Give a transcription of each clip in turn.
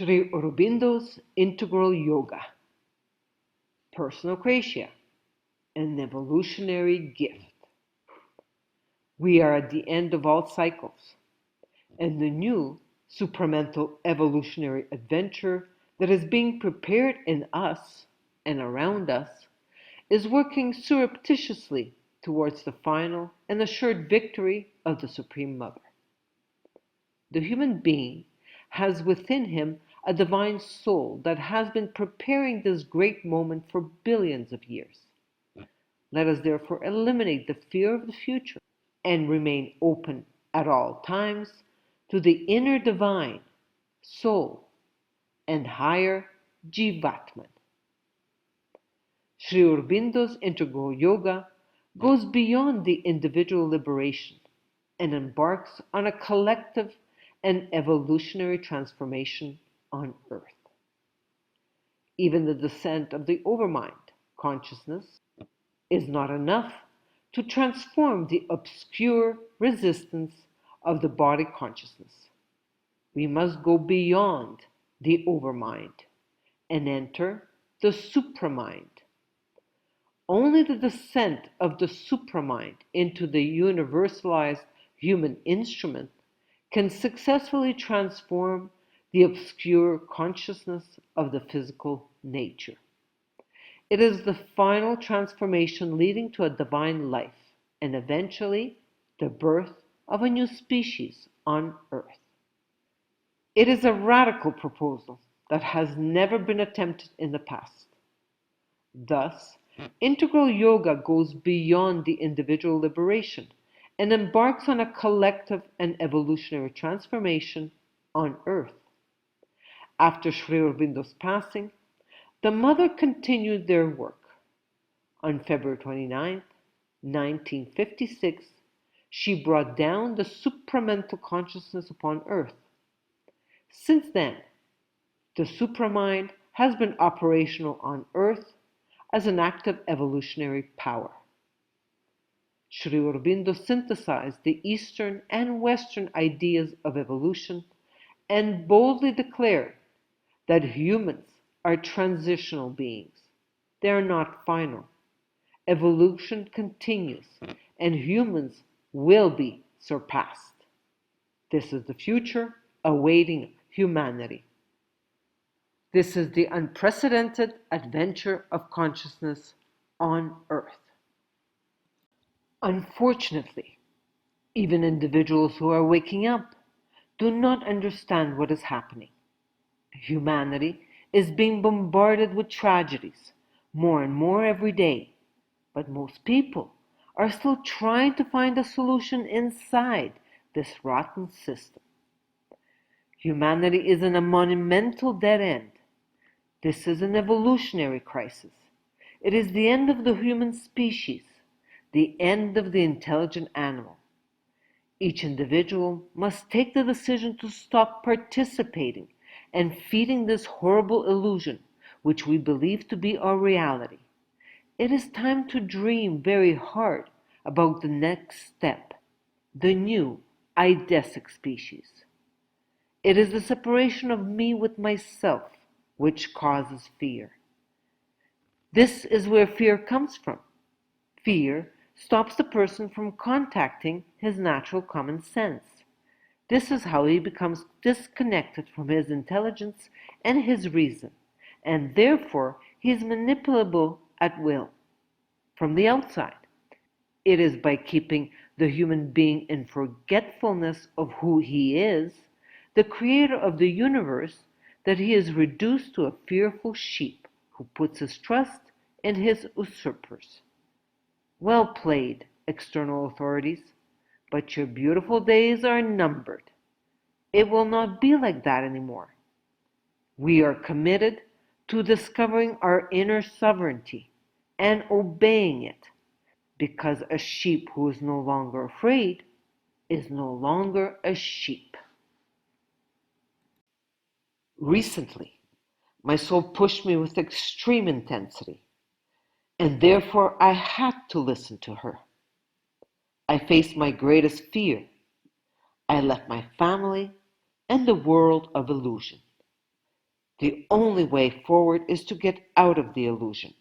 Sri Aurobindo's Integral Yoga, Personocratia, an evolutionary gift. We are at the end of all cycles, and the new supramental evolutionary adventure that is being prepared in us and around us is working surreptitiously towards the final and assured victory of the Supreme Mother. The human being has within him a divine soul that has been preparing this great moment for billions of years. Let us therefore eliminate the fear of the future and remain open at all times to the inner divine, soul, and higher Jivatman. Sri Aurobindo's Integral Yoga goes beyond the individual liberation and embarks on a collective and evolutionary transformation on Earth. Even the descent of the Overmind consciousness is not enough to transform the obscure resistance of the body consciousness. We must go beyond the Overmind and enter the Supramind. Only the descent of the Supramind into the universalized human instrument can successfully transform the obscure consciousness of the physical nature. It is the final transformation leading to a divine life and eventually the birth of a new species on Earth. It is a radical proposal that has never been attempted in the past. Thus, integral yoga goes beyond the individual liberation and embarks on a collective and evolutionary transformation on Earth. After Sri Aurobindo's passing, the Mother continued their work. On February 29, 1956, she brought down the supramental consciousness upon Earth. Since then, the Supramind has been operational on Earth as an active evolutionary power. Sri Aurobindo synthesized the Eastern and Western ideas of evolution and boldly declared that humans are transitional beings. They are not final. Evolution continues, and humans will be surpassed. This is the future awaiting humanity. This is the unprecedented adventure of consciousness on Earth. Unfortunately, even individuals who are waking up do not understand what is happening. Humanity is being bombarded with tragedies, more and more every day, but most people are still trying to find a solution inside this rotten system. Humanity is in a monumental dead end. This is an evolutionary crisis. It is the end of the human species, the end of the intelligent animal. Each individual must take the decision to stop participating and feeding this horrible illusion, which we believe to be our reality. It is time to dream very hard about the next step, the new eidesic species. It is the separation of me with myself which causes fear. This is where fear comes from. Fear stops the person from contacting his natural common sense. This is how he becomes disconnected from his intelligence and his reason, and therefore he is manipulable at will. From the outside, it is by keeping the human being in forgetfulness of who he is, the creator of the universe, that he is reduced to a fearful sheep who puts his trust in his usurpers. Well played, external authorities, but your beautiful days are numbered. It will not be like that anymore. We are committed to discovering our inner sovereignty and obeying it, because a sheep who is no longer afraid is no longer a sheep. Recently, my soul pushed me with extreme intensity, and therefore I had to listen to her. I faced my greatest fear. I left my family and the world of illusion. The only way forward is to get out of the illusion,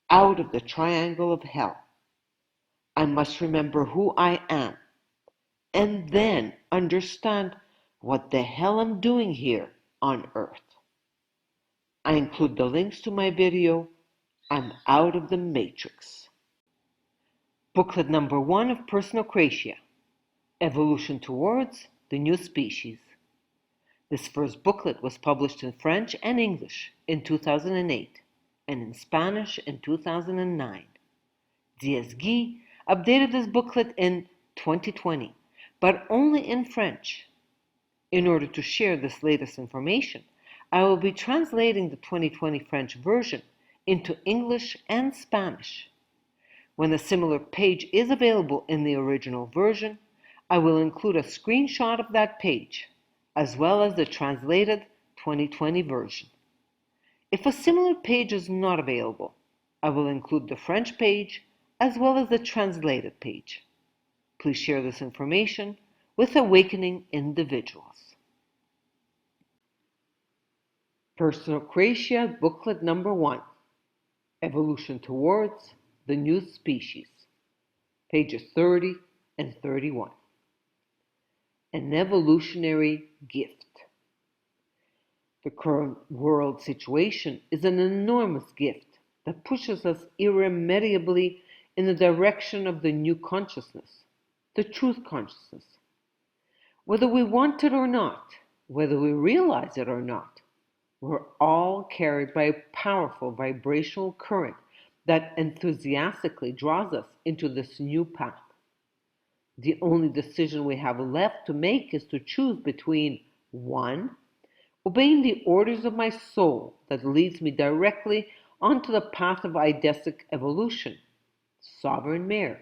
out of the triangle of hell. I must remember who I am, and then understand what the hell I'm doing here on Earth. I include the links to my video, I'm Out of the Matrix. Booklet number 1 of Personocratia, Evolution Towards the New Species. This first booklet was published in French and English in 2008 and in Spanish in 2009. DSG updated this booklet in 2020, but only in French. In order to share this latest information, I will be translating the 2020 French version into English and Spanish. When a similar page is available in the original version, I will include a screenshot of that page, as well as the translated 2020 version. If a similar page is not available, I will include the French page as well as the translated page. Please share this information with awakening individuals. Personocratia Booklet Number 1, Evolution Towards the New Species, pages 30 and 31. An evolutionary gift. The current world situation is an enormous gift that pushes us irremediably in the direction of the new consciousness, the truth consciousness. Whether we want it or not, whether we realize it or not, we're all carried by a powerful vibrational current that enthusiastically draws us into this new path. The only decision we have left to make is to choose between 1. Obeying the orders of my soul that leads me directly onto the path of eidesic evolution, sovereign mare,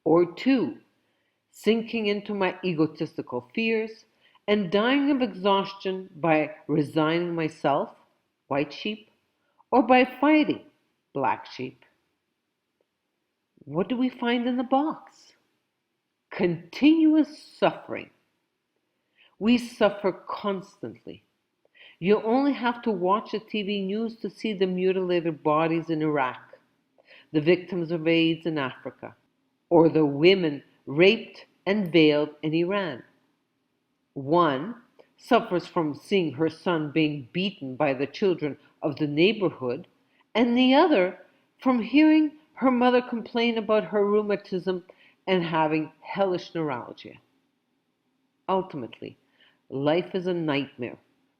or 2. Sinking into my egotistical fears and dying of exhaustion by resigning myself, white sheep, or by fighting, black sheep. What do we find in the box? Continuous suffering. We suffer constantly. You only have to watch the TV news to see the mutilated bodies in Iraq, the victims of AIDS in Africa, or the women raped and veiled in Iran. One suffers from seeing her son being beaten by the children of the neighborhood, and the other from hearing her mother complain about her rheumatism and having hellish neuralgia. Ultimately, life is a nightmare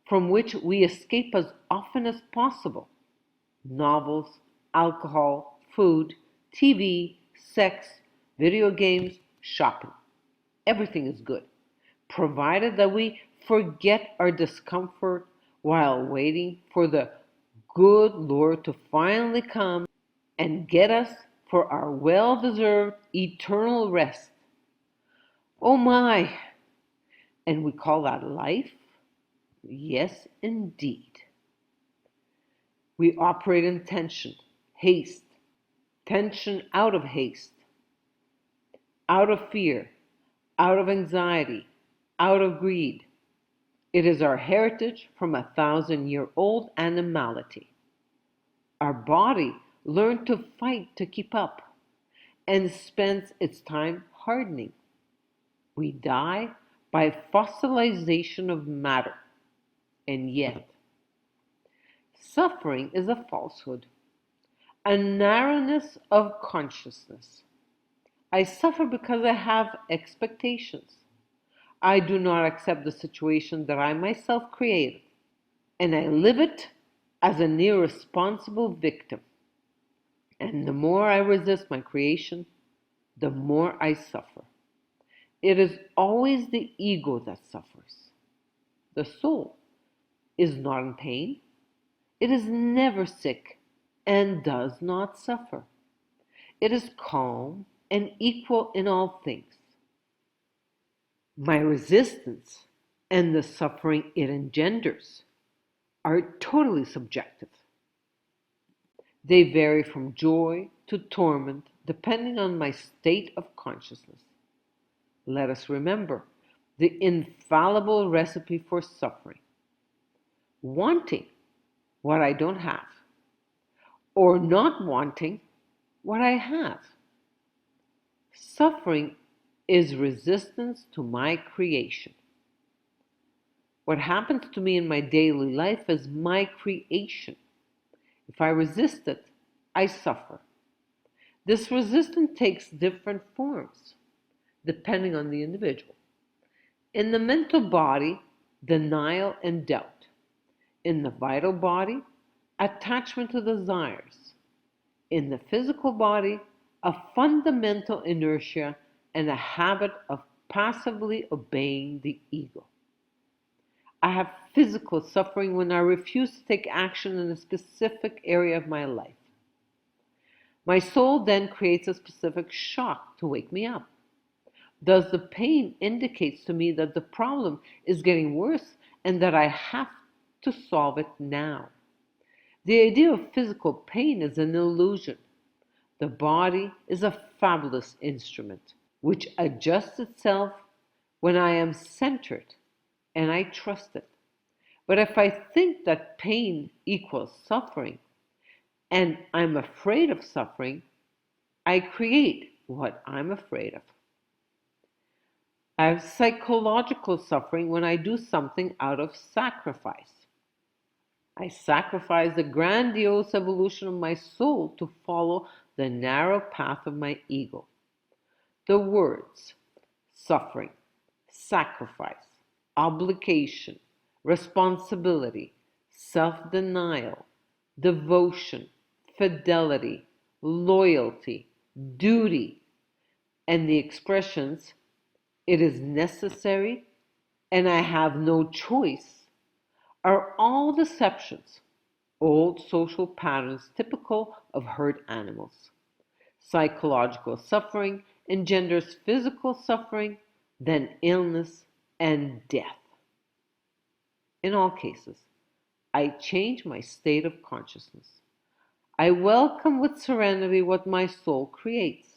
from which we escape as often as possible. Novels, alcohol, food, TV, sex, video games, shopping. Everything is good, provided that we forget our discomfort while waiting for the good Lord to finally come and get us for our well-deserved eternal rest. Oh my! And we call that life? Yes, indeed. We operate in tension, haste, tension out of haste, out of fear, out of anxiety, out of greed. It is our heritage from 1,000-year-old animality. Our body learned to fight to keep up and spends its time hardening. We die by fossilization of matter. And yet, suffering is a falsehood, a narrowness of consciousness. I suffer because I have expectations. I do not accept the situation that I myself created, and I live it as an irresponsible victim. And the more I resist my creation, the more I suffer. It is always the ego that suffers. The soul is not in pain. It is never sick and does not suffer. It is calm and equal in all things. My resistance and the suffering it engenders are totally subjective. They vary from joy to torment depending on my state of consciousness. Let us remember the infallible recipe for suffering. wanting what I don't have, or not wanting what I have. Suffering is resistance to my creation. What happens to me in my daily life is my creation. If I resist it, I suffer. This resistance takes different forms depending on the individual. In the mental body, denial and doubt. In the vital body, attachment to desires. In the physical body, a fundamental inertia and a habit of passively obeying the ego. I have physical suffering when I refuse to take action in a specific area of my life. My soul then creates a specific shock to wake me up. Thus, the pain indicates to me that the problem is getting worse and that I have to solve it now. The idea of physical pain is an illusion. The body is a fabulous instrument which adjusts itself when I am centered and I trust it. But if I think that pain equals suffering and I'm afraid of suffering, I create what I'm afraid of. I have psychological suffering when I do something out of sacrifice. I sacrifice the grandiose evolution of my soul to follow the narrow path of my ego. The words suffering, sacrifice, obligation, responsibility, self-denial, devotion, fidelity, loyalty, duty, and the expressions "it is necessary" and "I have no choice" are all deceptions, old social patterns typical of herd animals. Psychological suffering engenders physical suffering, then illness and death. In all cases, I change my state of consciousness. I welcome with serenity what my soul creates.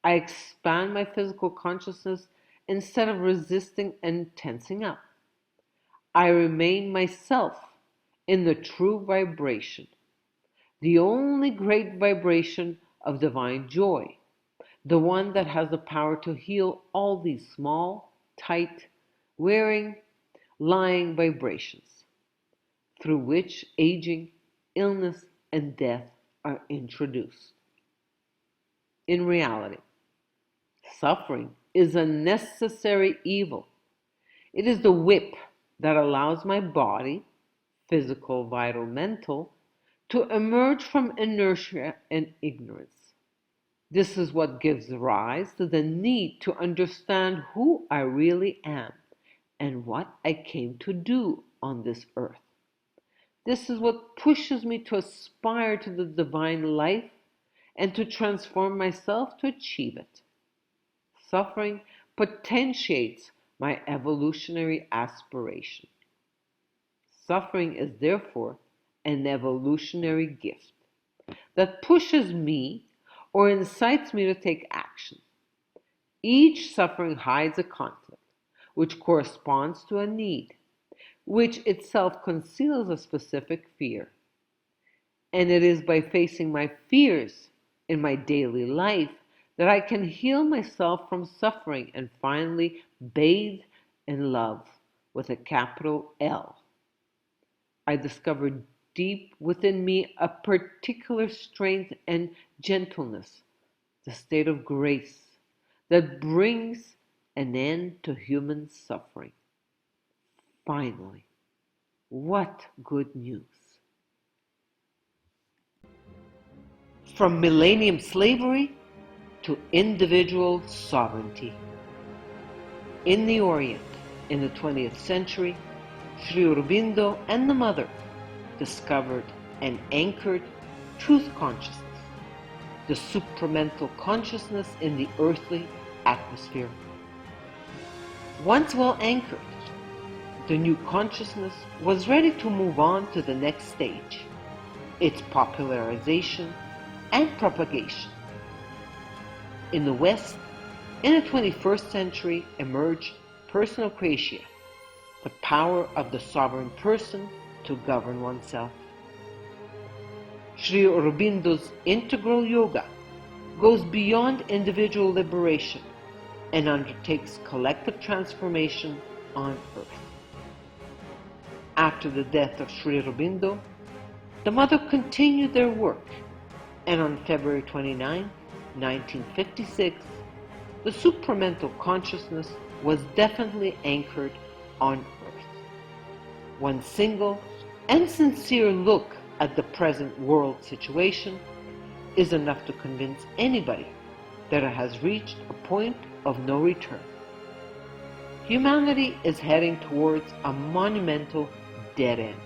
I expand my physical consciousness instead of resisting and tensing up. I remain myself in the true vibration, the only great vibration of divine joy, the one that has the power to heal all these small, tight, wearing, lying vibrations, through which aging, illness, and death are introduced. In reality, suffering is a necessary evil. It is the whip that allows my body, physical, vital, mental, to emerge from inertia and ignorance. This is what gives rise to the need to understand who I really am and what I came to do on this earth. This is what pushes me to aspire to the divine life and to transform myself to achieve it. Suffering potentiates my evolutionary aspiration. Suffering is therefore an evolutionary gift that pushes me or incites me to take action. Each suffering hides a conflict, which corresponds to a need, which itself conceals a specific fear. And it is by facing my fears in my daily life that I can heal myself from suffering and finally bathe in love with a capital L. I discovered deep within me a particular strength and gentleness, the state of grace that brings an end to human suffering. Finally, what good news! From millennium slavery to individual sovereignty. In the Orient, in the 20th century, Sri Aurobindo and the Mother discovered and anchored truth consciousness, the supramental consciousness in the earthly atmosphere. Once well anchored, the new consciousness was ready to move on to the next stage, its popularization and propagation. In the West, in the 21st century emerged Personocratia, the power of the sovereign person to govern oneself. Sri Aurobindo's integral yoga goes beyond individual liberation and undertakes collective transformation on earth. After the death of Sri Aurobindo, the mother continued their work, and on February 29, 1956, the supramental consciousness was definitely anchored on earth. One single and sincere look at the present world situation is enough to convince anybody that it has reached a point of no return. Humanity is heading towards a monumental dead end.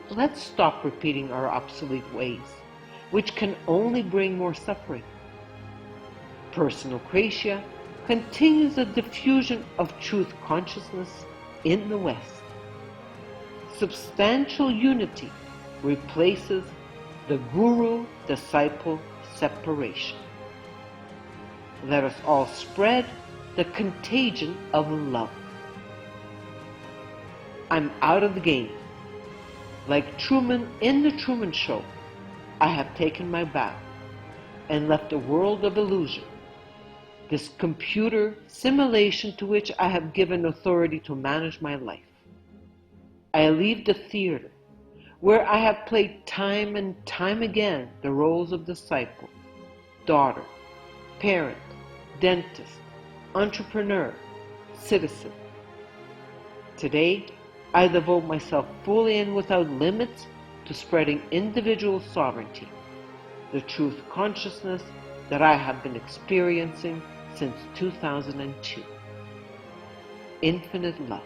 Let's stop repeating our obsolete ways, which can only bring more suffering. Personocratia continues the diffusion of truth consciousness in the West. Substantial unity replaces the guru-disciple separation. Let us all spread the contagion of love. I'm out of the game. Like Truman in the Truman Show, I have taken my bow and left a world of illusion, this computer simulation to which I have given authority to manage my life. I leave the theater, where I have played time and time again the roles of disciple, daughter, parent, dentist, entrepreneur, citizen. Today, I devote myself fully and without limits to spreading individual sovereignty, the truth consciousness that I have been experiencing since 2002. Infinite love.